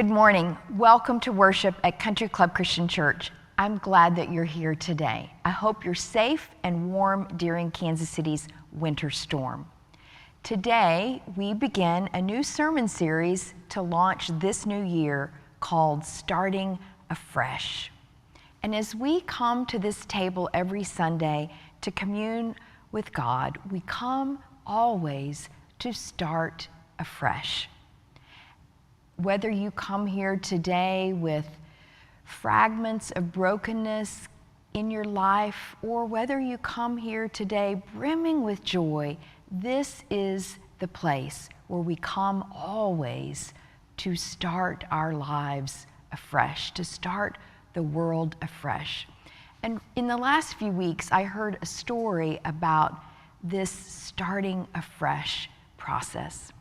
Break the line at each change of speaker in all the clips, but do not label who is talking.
Good morning. Welcome to worship at Country Club Christian Church. I'm glad that you're here today. I hope you're safe and warm during Kansas City's winter storm. Today, we begin a new sermon series to launch this new year called Starting Afresh. And as we come to this table every Sunday to commune with God, we come always to start afresh. Whether you come here today with fragments of brokenness in your life, or whether you come here today brimming with joy, this is the place where we come always to start our lives afresh, to start the world afresh. And in the last few weeks, I heard a story about this starting afresh process.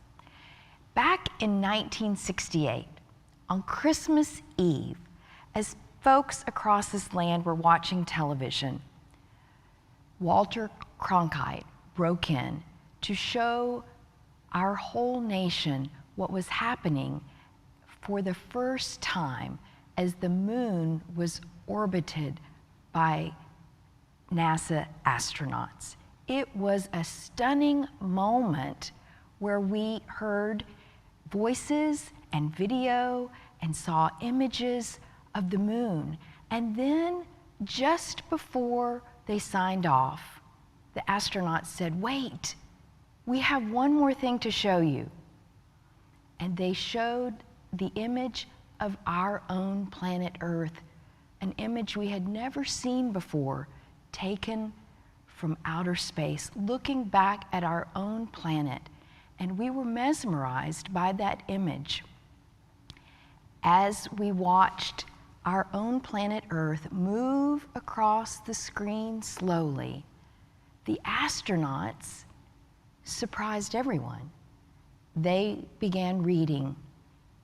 Back in 1968, on Christmas Eve, as folks across this land were watching television, Walter Cronkite broke in to show our whole nation what was happening for the first time as the moon was orbited by NASA astronauts. It was a stunning moment where we heard voices and video and saw images of the moon. And then just before they signed off, the astronauts said, "Wait, we have one more thing to show you." And they showed the image of our own planet Earth, an image we had never seen before, taken from outer space, looking back at our own planet. And we were mesmerized by that image. As we watched our own planet Earth move across the screen slowly, the astronauts surprised everyone. They began reading,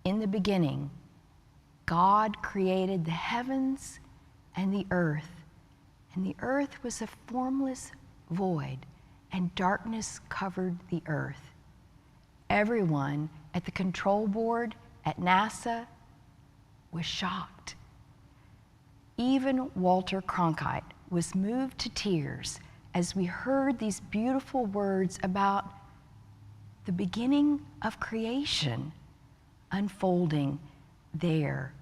"In the beginning, God created the heavens and the earth was a formless void, and darkness covered the earth." Everyone at the control board at NASA was shocked. Even Walter Cronkite was moved to tears as we heard these beautiful words about the beginning of creation unfolding there.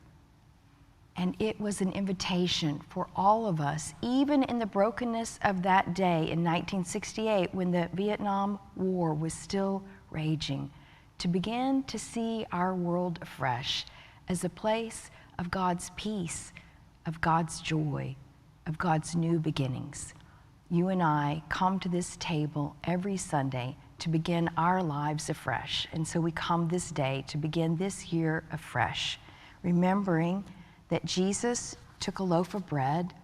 And it was an invitation for all of us, even in the brokenness of that day in 1968, when the Vietnam War was still raging, to begin to see our world afresh as a place of God's peace, of God's joy, of God's new beginnings. You and I come to this table every Sunday to begin our lives afresh. And so we come this day to begin this year afresh, remembering that Jesus took a loaf of bread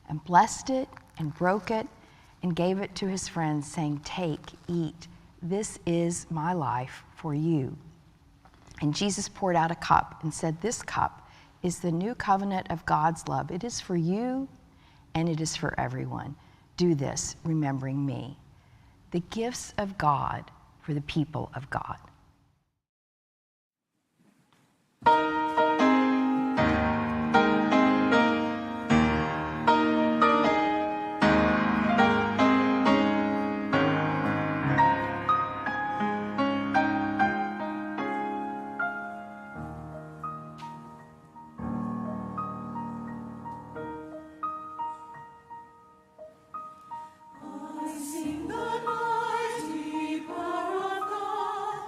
and blessed it and broke it and gave it to his friends, saying, "Take, eat. This is my life for you." And Jesus poured out a cup and said, "This cup is the new covenant of God's love. It is for you and it is for everyone. Do this, remembering me." The gifts of God for the people of God.
Sing the mighty power of God.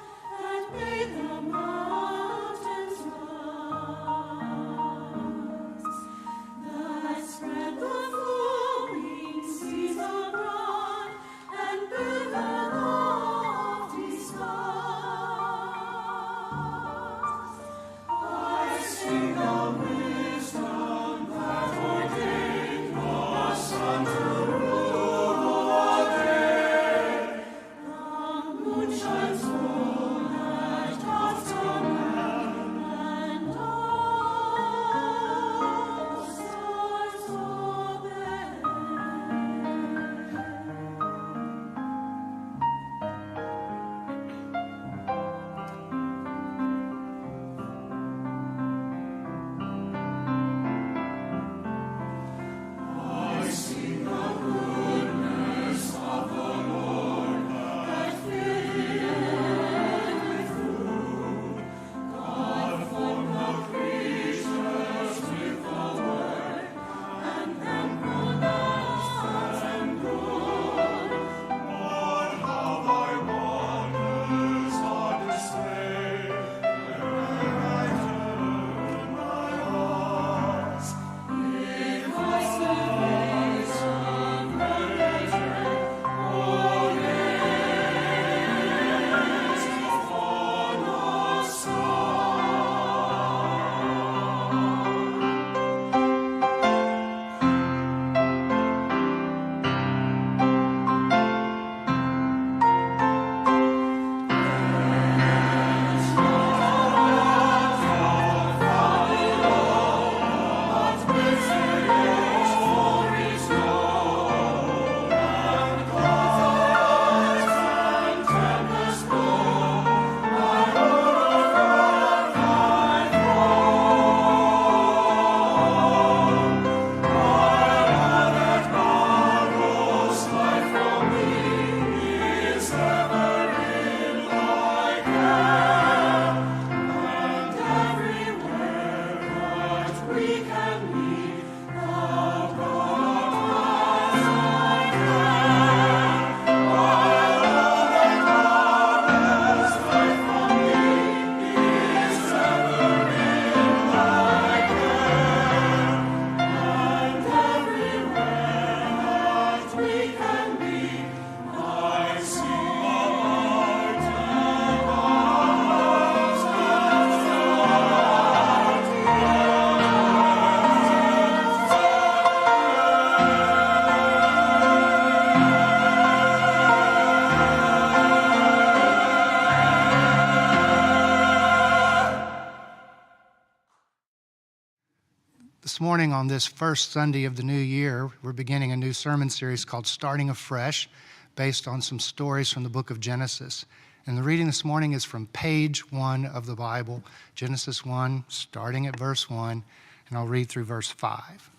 This morning, on this first Sunday of the new year, we're beginning a new sermon series called Starting Afresh, based on some stories from the book of Genesis. And the reading this morning is from page 1 of the Bible, Genesis 1, starting at verse 1, and I'll read through verse 5.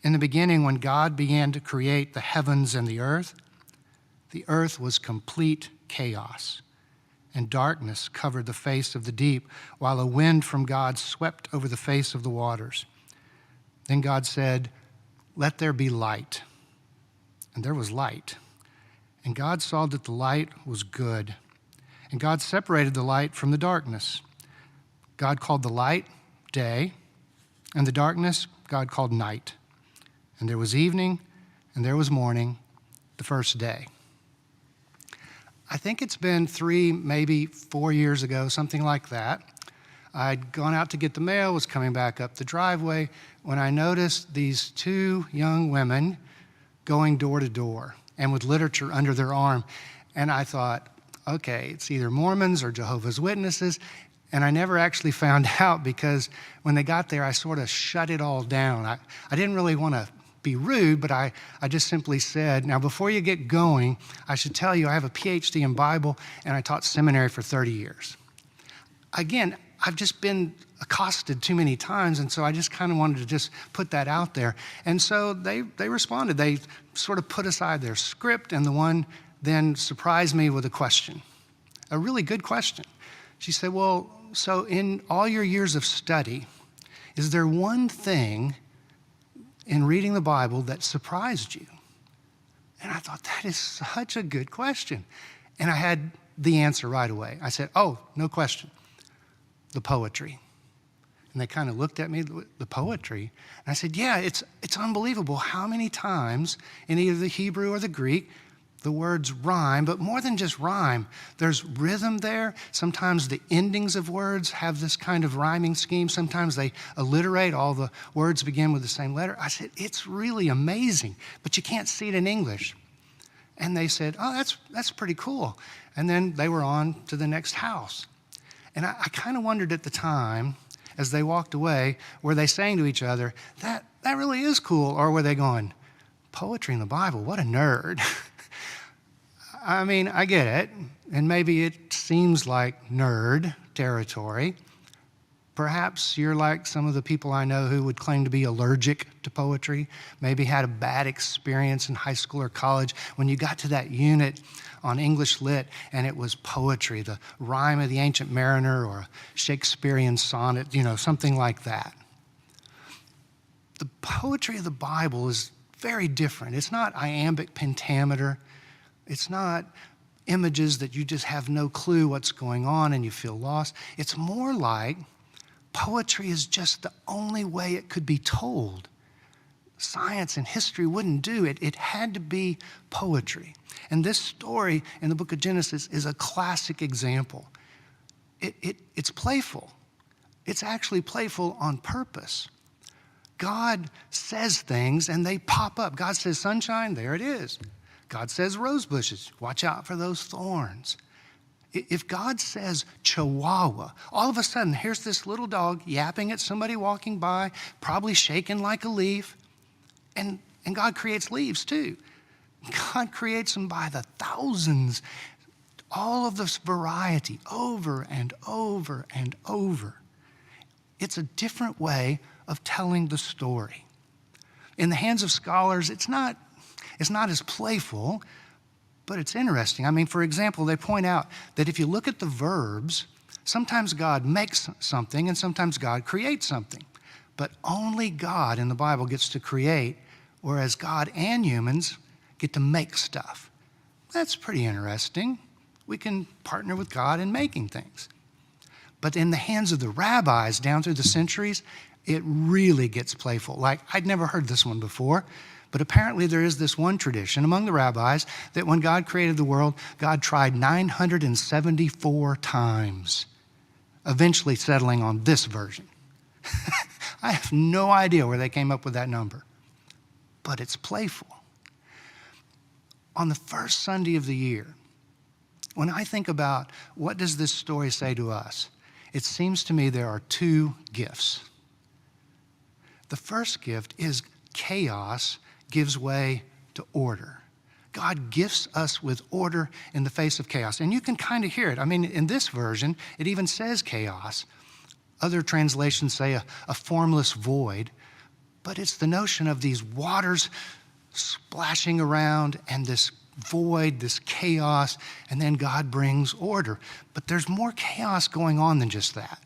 In the beginning, when God began to create the heavens and the earth was complete chaos, and darkness covered the face of the deep, while a wind from God swept over the face of the waters. Then God said, "Let there be light." And there was light. And God saw that the light was good. And God separated the light from the darkness. God called the light day, and the darkness God called night. And there was evening, and there was morning, the first day. I think it's been 3, maybe 4 years ago, something like that. I'd gone out to get the mail, was coming back up the driveway, when I noticed these 2 young women going door to door and with literature under their arm. And I thought, okay, it's either Mormons or Jehovah's Witnesses. And I never actually found out, because when they got there, I sort of shut it all down. I didn't really want to be rude, but I just simply said, now before you get going, I should tell you I have a PhD in Bible and I taught seminary for 30 years. Again, I've just been accosted too many times, and so I just kind of wanted to just put that out there. And so they responded. They sort of put aside their script, and the one then surprised me with a question, a really good question. She said, well, so in all your years of study, is there one thing in reading the Bible that surprised you? And I thought, that is such a good question. And I had the answer right away. I said, oh, no question, the poetry. And they kind of looked at me, the poetry. And I said, yeah, it's unbelievable how many times in either the Hebrew or the Greek, the words rhyme, but more than just rhyme, there's rhythm there. Sometimes the endings of words have this kind of rhyming scheme. Sometimes they alliterate, all the words begin with the same letter. I said, it's really amazing, but you can't see it in English. And they said, oh, that's pretty cool. And then they were on to the next house. And I kind of wondered at the time, as they walked away, were they saying to each other, that really is cool? Or were they going, poetry in the Bible, what a nerd. I mean, I get it, and maybe it seems like nerd territory. Perhaps you're like some of the people I know who would claim to be allergic to poetry, maybe had a bad experience in high school or college when you got to that unit on English Lit and it was poetry, the rhyme of the Ancient Mariner or a Shakespearean sonnet, something like that. The poetry of the Bible is very different. It's not iambic pentameter. It's not images that you just have no clue what's going on and you feel lost. It's more like poetry is just the only way it could be told. Science and history wouldn't do it. It had to be poetry. And this story in the book of Genesis is a classic example. It's playful. It's actually playful on purpose. God says things and they pop up. God says sunshine, there it is. God says rose bushes, watch out for those thorns. If God says chihuahua, all of a sudden, here's this little dog yapping at somebody walking by, probably shaking like a leaf. And God creates leaves too. God creates them by the thousands. All of this variety over and over and over. It's a different way of telling the story. In the hands of scholars, it's not as playful, but it's interesting. I mean, for example, they point out that if you look at the verbs, sometimes God makes something and sometimes God creates something. But only God in the Bible gets to create, whereas God and humans get to make stuff. That's pretty interesting. We can partner with God in making things. But in the hands of the rabbis down through the centuries, it really gets playful. Like, I'd never heard this one before. But apparently there is this one tradition among the rabbis that when God created the world, God tried 974 times, eventually settling on this version. I have no idea where they came up with that number, but it's playful. On the first Sunday of the year, when I think about what does this story say to us, it seems to me there are 2 gifts. The first gift is chaos gives way to order. God gifts us with order in the face of chaos. And you can kind of hear it. I mean, in this version, it even says chaos. Other translations say a formless void. But it's the notion of these waters splashing around and this void, this chaos, and then God brings order. But there's more chaos going on than just that.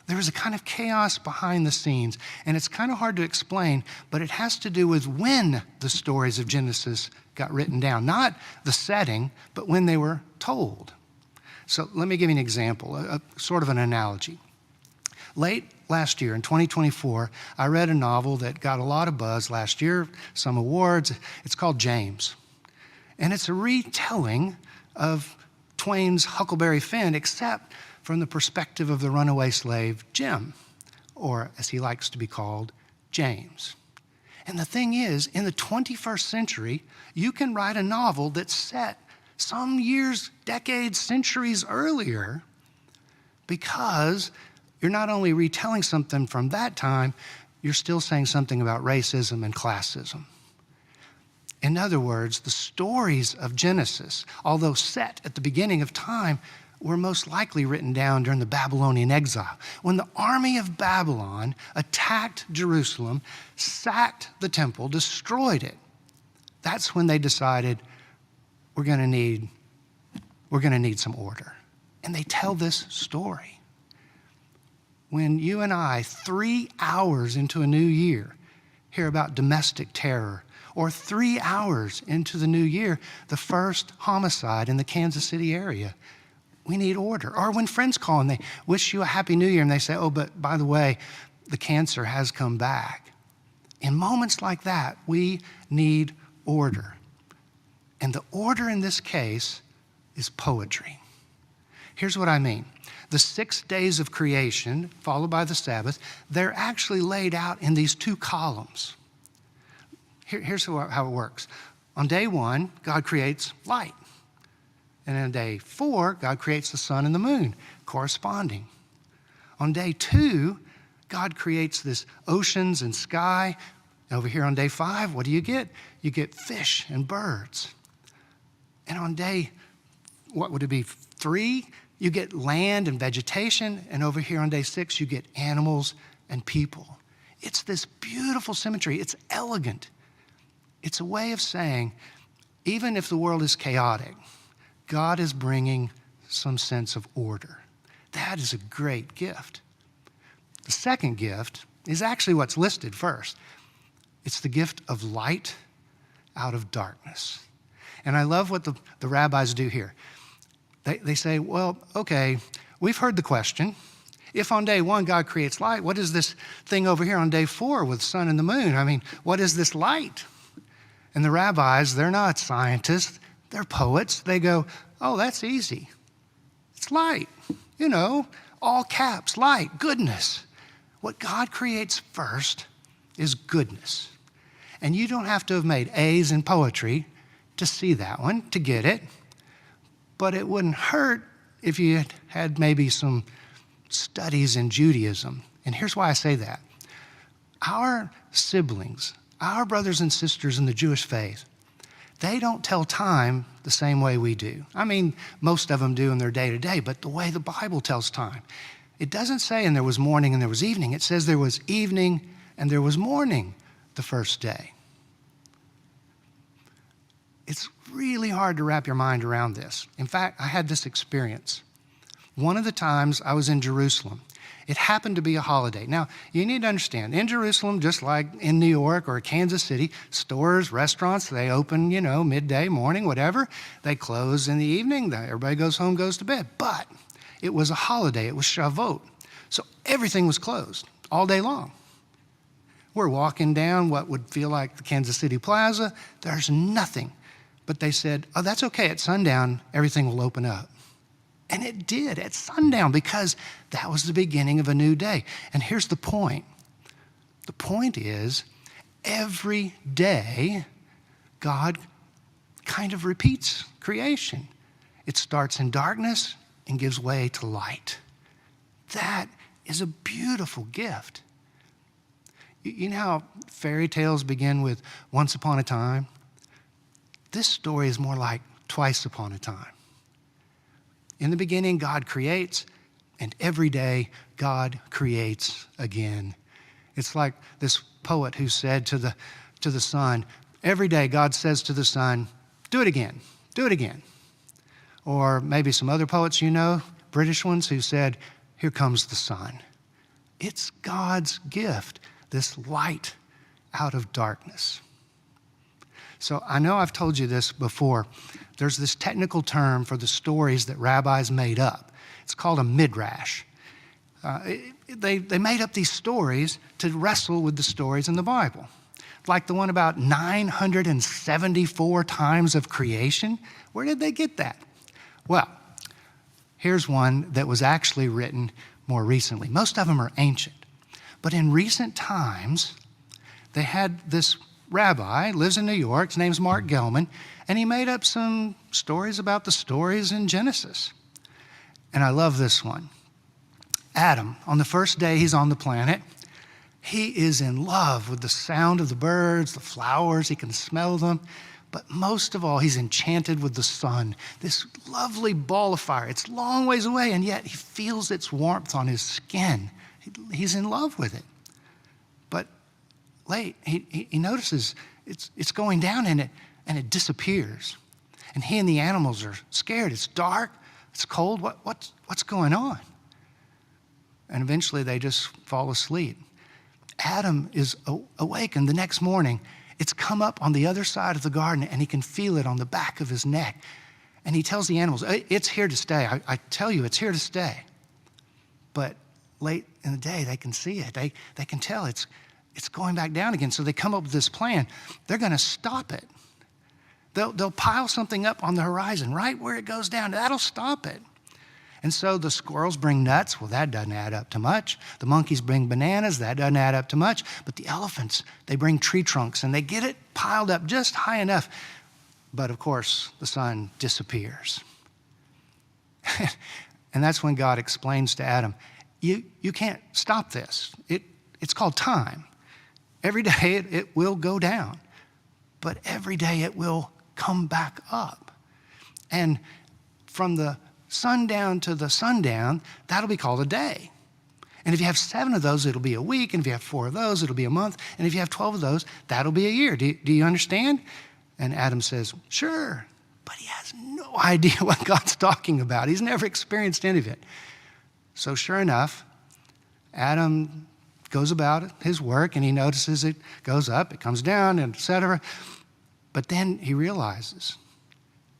There is a kind of chaos behind the scenes, and it's kind of hard to explain, but it has to do with when the stories of Genesis got written down. Not the setting, but when they were told. So let me give you an example, a sort of an analogy. Late last year, in 2024, I read a novel that got a lot of buzz last year, some awards. It's called James. And it's a retelling of Twain's Huckleberry Finn, except from the perspective of the runaway slave, Jim, or as he likes to be called, James. And the thing is, in the 21st century, you can write a novel that's set some years, decades, centuries earlier, because you're not only retelling something from that time, you're still saying something about racism and classism. In other words, the stories of Genesis, although set at the beginning of time, were most likely written down during the Babylonian exile, when the army of Babylon attacked Jerusalem, sacked the temple, destroyed it. That's when they decided, we're going to need some order. And they tell this story. When you and I, 3 hours into a new year, hear about domestic terror, or 3 hours into the new year, the first homicide in the Kansas City area, we need order. Or when friends call and they wish you a happy new year and they say, oh, but by the way, the cancer has come back. In moments like that, we need order. And the order in this case is poetry. Here's what I mean. The 6 days of creation, followed by the Sabbath, they're actually laid out in these 2 columns. Here's how it works. On day 1, God creates light. And on day 4, God creates the sun and the moon, corresponding. On day 2, God creates this oceans and sky. Over here on day 5, what do you get? You get fish and birds. And on day, what would it be, 3, you get land and vegetation. And over here on day 6, you get animals and people. It's this beautiful symmetry. It's elegant. It's a way of saying, even if the world is chaotic, God is bringing some sense of order. That is a great gift. The second gift is actually what's listed first. It's the gift of light out of darkness. And I love what the rabbis do here. They say, well, okay, we've heard the question. If on day 1 God creates light, what is this thing over here on day 4 with sun and the moon? I mean, what is this light? And the rabbis, they're not scientists, they're poets. They go, oh, that's easy. It's light. You know, all caps, light, goodness. What God creates first is goodness. And you don't have to have made A's in poetry to see that one, to get it. But it wouldn't hurt if you had maybe some studies in Judaism. And here's why I say that. Our siblings, our brothers and sisters in the Jewish faith, they don't tell time the same way we do. I mean, most of them do in their day-to-day, but the way the Bible tells time. It doesn't say, and there was morning and there was evening. It says there was evening and there was morning the first day. It's really hard to wrap your mind around this. In fact, I had this experience. One of the times I was in Jerusalem, it happened to be a holiday. Now, you need to understand, in Jerusalem, just like in New York or Kansas City, stores, restaurants, they open, midday, morning, whatever. They close in the evening. Everybody goes home, goes to bed. But it was a holiday. It was Shavuot. So everything was closed all day long. We're walking down what would feel like the Kansas City Plaza. There's nothing. But they said, oh, that's okay. At sundown, everything will open up. And it did at sundown because that was the beginning of a new day. And here's the point. The point is, every day, God kind of repeats creation. It starts in darkness and gives way to light. That is a beautiful gift. You know how fairy tales begin with once upon a time? This story is more like twice upon a time. In the beginning, God creates, and every day, God creates again. It's like this poet who said to the sun, every day God says to the sun, do it again, do it again. Or maybe some other poets you know, British ones, who said, here comes the sun. It's God's gift, this light out of darkness. So I know I've told you this before. There's this technical term for the stories that rabbis made up. It's called a midrash. They made up these stories to wrestle with the stories in the Bible. Like the one about 974 times of creation. Where did they get that? Well, here's one that was actually written more recently. Most of them are ancient. But in recent times, they had this rabbi, lives in New York, his name's Mark Gelman, and he made up some stories about the stories in Genesis. And I love this one. Adam, on the first day he's on the planet, he is in love with the sound of the birds, the flowers, he can smell them. But most of all, he's enchanted with the sun, this lovely ball of fire. It's long ways away, and yet he feels its warmth on his skin. He's in love with it. But late, he notices it's going down and it disappears. And he and the animals are scared. It's dark, it's cold, what's going on? And eventually they just fall asleep. Adam is awakened the next morning. It's come up on the other side of the garden, and he can feel it on the back of his neck. And he tells the animals, it's here to stay. I tell you, it's here to stay. But late in the day, they can see it. They can tell it's going back down again. So they come up with this plan. They're going to stop it. They'll pile something up on the horizon right where it goes down. That'll stop it. And so the squirrels bring nuts. Well, that doesn't add up to much. The monkeys bring bananas. That doesn't add up to much. But the elephants, they bring tree trunks, and they get it piled up just high enough. But of course, the sun disappears. And that's when God explains to Adam, you can't stop this. It's called time. Every day it will go down, but every day it will come back up. And from the sundown to the sundown, that'll be called a day. And if you have 7 of those, it'll be a week. And if you have 4 of those, it'll be a month. And if you have 12 of those, that'll be a year. Do you understand? And Adam says, sure. But he has no idea what God's talking about. He's never experienced any of it. So sure enough, Adam goes about his work, and he notices it goes up, it comes down, and et cetera. But then he realizes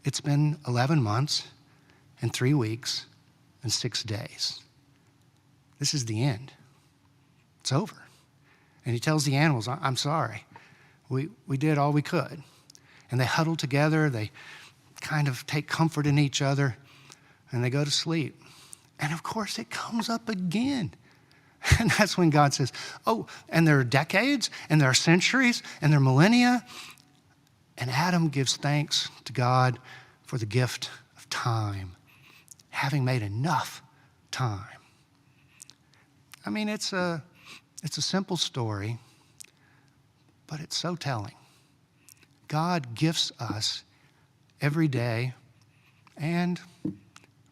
it's been 11 months and 3 weeks and 6 days. This is the end. It's over. And he tells the animals, I'm sorry. We did all we could. And they huddle together. They kind of take comfort in each other, and they go to sleep. And of course, it comes up again. And that's when God says, oh, and there are decades, and there are centuries, and there are millennia. And Adam gives thanks to God for the gift of time, having made enough time. I mean, it's a simple story, but it's so telling. God gifts us every day and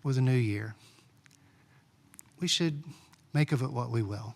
with a new year. We should make of it what we will.